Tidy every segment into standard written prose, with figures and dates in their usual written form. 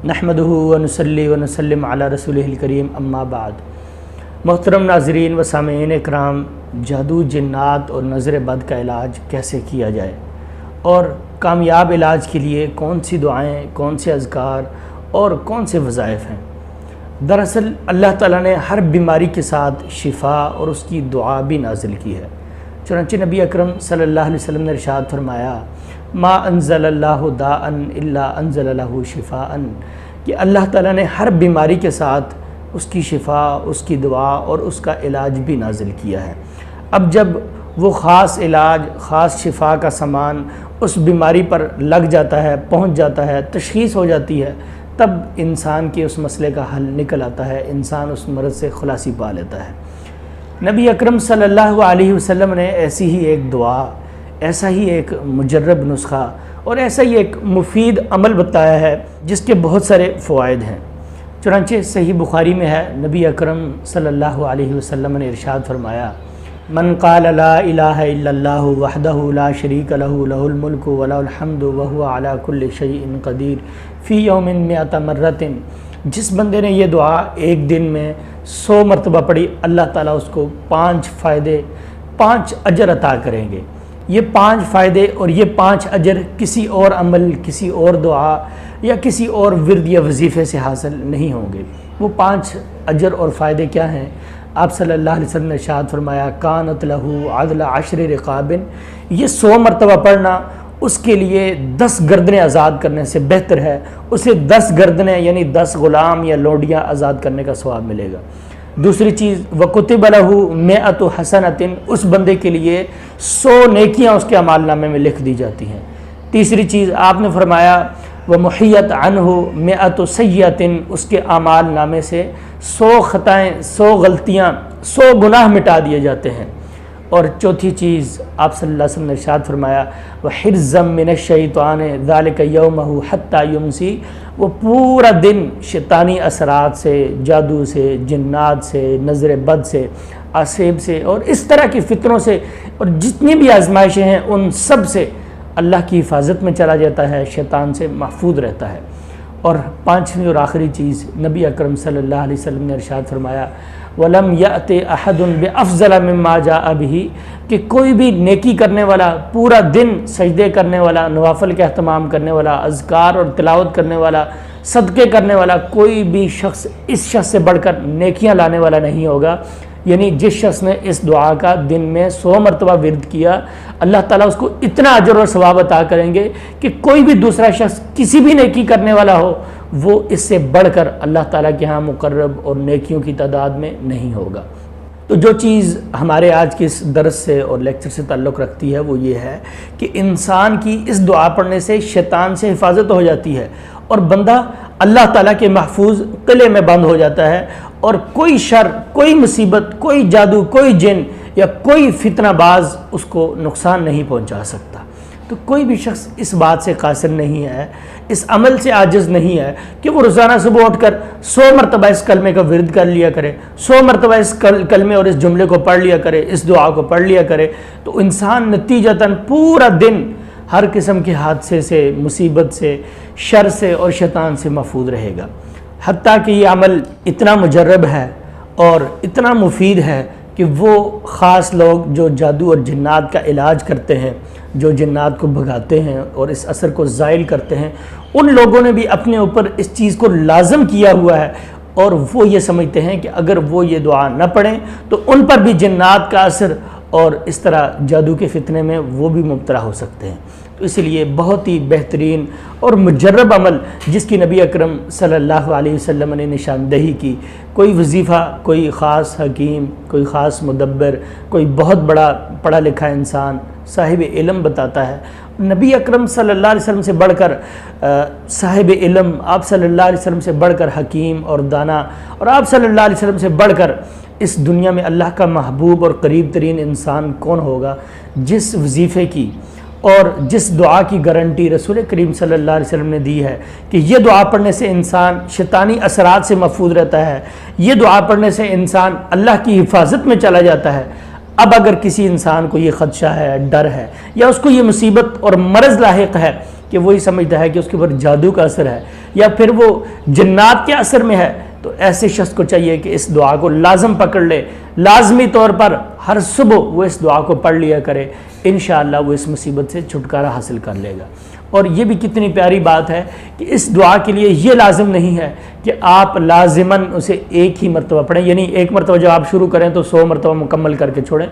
नहमदुहु व नुसल्ली व नुसल्लिम अला रसूलिहिल करीम अम्मा बाद। मोहतरम नाज़रीन व सामीन इकराम, जादू, जिन्नात और नज़र बद का इलाज कैसे किया जाए और कामयाब इलाज के लिए कौन सी दुआएं, कौन से अज़कार और कौन से वज़ाइफ हैं। दरअसल अल्लाह ताला ने हर बीमारी के साथ शिफा और उसकी दुआ भी नाजिल की है। चुनांचे नबी अकरम सल्लल्लाहु अलैहि वसल्लम ने इरशाद फरमाया, मा अंज़लल्लाहु दाअन इल्ला अंज़ल लहू शिफ़ाअन, कि अल्लाह ताला ने हर बीमारी के साथ उसकी शिफा, उसकी दुआ और उसका इलाज भी नाजिल किया है। अब जब वो ख़ास इलाज, ख़ास शिफा का सामान उस बीमारी पर लग जाता है, पहुंच जाता है, तशख़ीस हो जाती है, तब इंसान के उस मसले का हल निकल आता है, इंसान उस मर्ज़ से खुलासी पा लेता है। नबी अकरम सल्लल्लाहु अलैहि वसल्लम ने ऐसी ही एक दुआ, ऐसा ही एक मुजर्रब नुस्खा और ऐसा ही एक मुफीद अमल बताया है जिसके बहुत सारे फ़वाइद हैं। चुनांचे सही बुखारी में है, नबी अकरम सल्लल्लाहु अलैहि वसल्लम ने इरशाद फरमाया, मन क़ाल ला इलाहा इल्लल्लाहु वहदहु ला शरीक लहु लहुल मुल्कु व लहुल हम्दु व हुवा अला कुल्लि शैइन क़दीर फ़ी यौमिन मिअता मर्रतिन, जिस बंदे ने ये दुआ एक दिन में 100 मरतबा पढ़ी, अल्लाह ताला उसको 5 फ़ायदे, 5 अजर अता करेंगे। ये 5 फ़ायदे और ये 5 अजर किसी और अमल, किसी और दुआ या किसी और विर्द या वजीफ़े से हासिल नहीं होंगे। वो 5 अजर और फ़ायदे क्या हैं? आप सल्लल्लाहु अलैहि वसल्लम ने इरशाद फरमाया, कानत लहू अदला अशर रिक़ाबिन, ये 100 मरतबा पढ़ना उसके लिए 10 गर्दनें आज़ाद करने से बेहतर है। उसे 10 गर्दनें यानी 10 ग़ुलाम या लोडियाँ आज़ाद करने का सवाब मिलेगा। दूसरी चीज़, वकुतिब लहू मिअतु हसनतिन, उस बंदे के लिए 100 नेकियां उसके अमाल नामे में लिख दी जाती हैं। तीसरी चीज़ आपने फरमाया, व मुहियत अनहु मिअतु सय्यतिन, उसके अमाल नामे से 100 ख़ताएँ, 100 गलतियाँ, 100 गुनाह मिटा दिए जाते हैं। और चौथी चीज़ आप सल्लल्लाहु अलैहि वसल्लम ने इरशाद फरमाया, व हिर्ज़म मिनश शैतान ज़ालिका यौमहु हत्ता युमसी, वो पूरा दिन शैतानी असरात से, जादू से, जिन्नात से, नज़र बद से, आसेब से और इस तरह की फितरों से और जितनी भी आजमाइशें हैं उन सब से अल्लाह की हिफाजत में चला जाता है, शैतान से महफूज रहता है। और पाँचवीं और आखिरी चीज़, नबी अकरम सल्लल्लाहु अलैहि वसल्लम ने इरशाद फरमाया, वलम याति अहदुन बिअफ़ज़ल मिम्मा जाअ बिही, कि कोई भी नेकी करने वाला, पूरा दिन सजदे करने वाला, नवाफिल का अहतमाम करने वाला, अज़कार और तिलावत करने वाला, सदक़े करने वाला, कोई भी शख्स इस शख्स से बढ़कर नेकियां लाने वाला नहीं होगा। यानी जिस शख्स ने इस दुआ का दिन में 100 मरतबा विर्द किया, अल्लाह ताला उसको इतना अजर और सवाब अता करेंगे कि कोई भी दूसरा शख्स किसी भी नेकी करने वाला हो, वो इससे बढ़कर अल्लाह ताला के यहाँ मुकर्रब और नेकियों की तादाद में नहीं होगा। तो जो चीज़ हमारे आज के इस दर्स से और लेक्चर से ताल्लुक़ रखती है वो ये है कि इंसान की इस दुआ पढ़ने से शैतान से हिफाजत हो जाती है और बंदा अल्लाह ताला के महफूज किले में बंद हो जाता है और कोई शर, कोई मुसीबत, कोई जादू, कोई जिन या कोई फितनाबाज उसको नुकसान नहीं पहुंचा सकता। तो कोई भी शख्स इस बात से कासिर नहीं है, इस अमल से आजिज़ नहीं है कि वो रोज़ाना सुबह उठकर 100 मरतबा इस कलमे का विर्द कर लिया करे, 100 मरतबा इस कलमे और इस जुमले को पढ़ लिया करे, इस दुआ को पढ़ लिया करे। तो इंसान नतीजतन पूरा दिन हर किस्म के हादसे से, मुसीबत से, शर से और शैतान से महफूज रहेगा। हत्ता कि ये अमल इतना मुजर्रब है और इतना मुफीद है कि वो ख़ास लोग जो जादू और जिन्नात का इलाज करते हैं, जो जिन्नात को भगाते हैं और इस असर को ज़ाइल करते हैं, उन लोगों ने भी अपने ऊपर इस चीज़ को लाज़म किया हुआ है और वो ये समझते हैं कि अगर वो ये दुआ न पढ़ें तो उन पर भी जिन्नात का असर और इस तरह जादू के फितने में वो भी मुब्तला हो सकते हैं। तो इसलिए बहुत ही बेहतरीन और मुजर्रब अमल जिसकी नबी अकरम सल्लल्लाहु अलैहि वसल्लम ने निशानदही की, कोई वजीफ़ा, कोई ख़ास हकीम, कोई ख़ास मुदब्बर, कोई बहुत बड़ा पढ़ा लिखा इंसान, साहिब इल्म बताता है। नबी अकरम सल्लल्लाहु अलैहि वसल्लम से बढ़कर साहिब इल्म, आप सल्लल्लाहु अलैहि वसल्लम से बढ़कर हकीम और दाना, और आप सल्लल्लाहु अलैहि वसल्लम से बढ़कर इस दुनिया में अल्लाह का महबूब और करीब तरीन इंसान कौन होगा जिस वजीफ़े की और जिस दुआ की गारंटी रसूल करीम सल्लल्लाहु अलैहि वसल्लम ने दी है कि ये दुआ पढ़ने से इंसान शैतानी असरात से महफूज रहता है, ये दुआ पढ़ने से इंसान अल्लाह की हिफाजत में चला जाता है। अब अगर किसी इंसान को ये ख़दशा है, डर है या उसको ये मुसीबत और मरज़ लाहिक है कि वही समझता है कि उसके ऊपर जादू का असर है یا پھر وہ جنات کے اثر میں ہے، تو ایسے شخص کو چاہیے کہ اس دعا کو لازم پکڑ لے، لازمی طور پر ہر صبح وہ اس دعا کو پڑھ لیا کرے، انشاءاللہ وہ اس مصیبت سے چھٹکارا حاصل کر لے گا۔ اور یہ بھی کتنی پیاری بات ہے کہ اس دعا کے لیے یہ لازم نہیں ہے کہ آپ لازماً اسے ایک ہی مرتبہ پڑھیں، یعنی ایک مرتبہ جب آپ شروع کریں تو 100 مرتبہ مکمل کر کے چھوڑیں،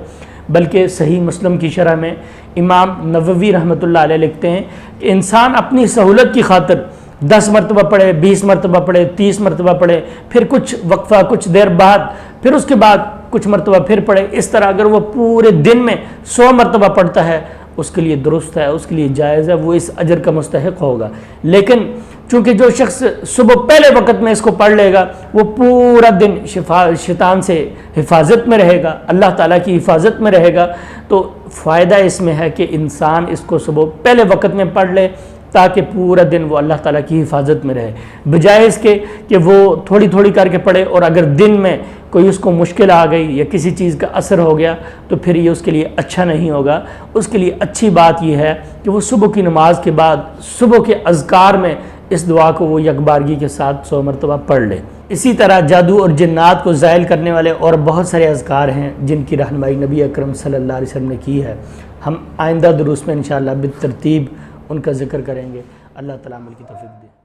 بلکہ صحیح مسلم کی شرح میں امام نووی رحمۃ اللہ علیہ لکھتے ہیں کہ انسان اپنی سہولت کی خاطر 10 مرتبہ پڑھے، 20 مرتبہ پڑھے، 30 مرتبہ پڑھے، پھر کچھ وقفہ کچھ دیر بعد، پھر اس کے بعد کچھ مرتبہ پھر پڑھے، اس طرح اگر وہ پورے دن میں 100 مرتبہ پڑھتا ہے اس کے لیے درست ہے، اس کے لیے جائز ہے، وہ اس اجر کا مستحق ہوگا۔ لیکن چونکہ جو شخص صبح پہلے وقت میں اس کو پڑھ لے گا وہ پورا دن شیطان سے حفاظت میں رہے گا، اللہ تعالیٰ کی حفاظت میں رہے گا، تو فائدہ اس میں ہے کہ انسان اس کو صبح پہلے وقت میں پڑھ لے تاکہ پورا دن وہ اللہ تعالیٰ کی حفاظت میں رہے، بجائے اس کے کہ وہ تھوڑی تھوڑی کر کے پڑھے اور اگر دن میں کوئی اس کو مشکل آ گئی یا کسی چیز کا اثر ہو گیا تو پھر یہ اس کے لیے اچھا نہیں ہوگا۔ اس کے لیے اچھی بات یہ ہے کہ وہ صبح کی نماز کے بعد صبح کے اذکار میں اس دعا کو وہ یکبارگی کے ساتھ 100 مرتبہ پڑھ لے۔ اسی طرح جادو اور جنات کو زائل کرنے والے اور بہت سارے اذکار ہیں جن کی رہنمائی نبی اکرم صلی اللہ علیہ وسلم نے کی ہے، ہم آئندہ دروس میں انشاءاللہ بالترتیب ان کا ذکر کریں گے۔ اللہ تعالیٰ عمل کی توفیق دے۔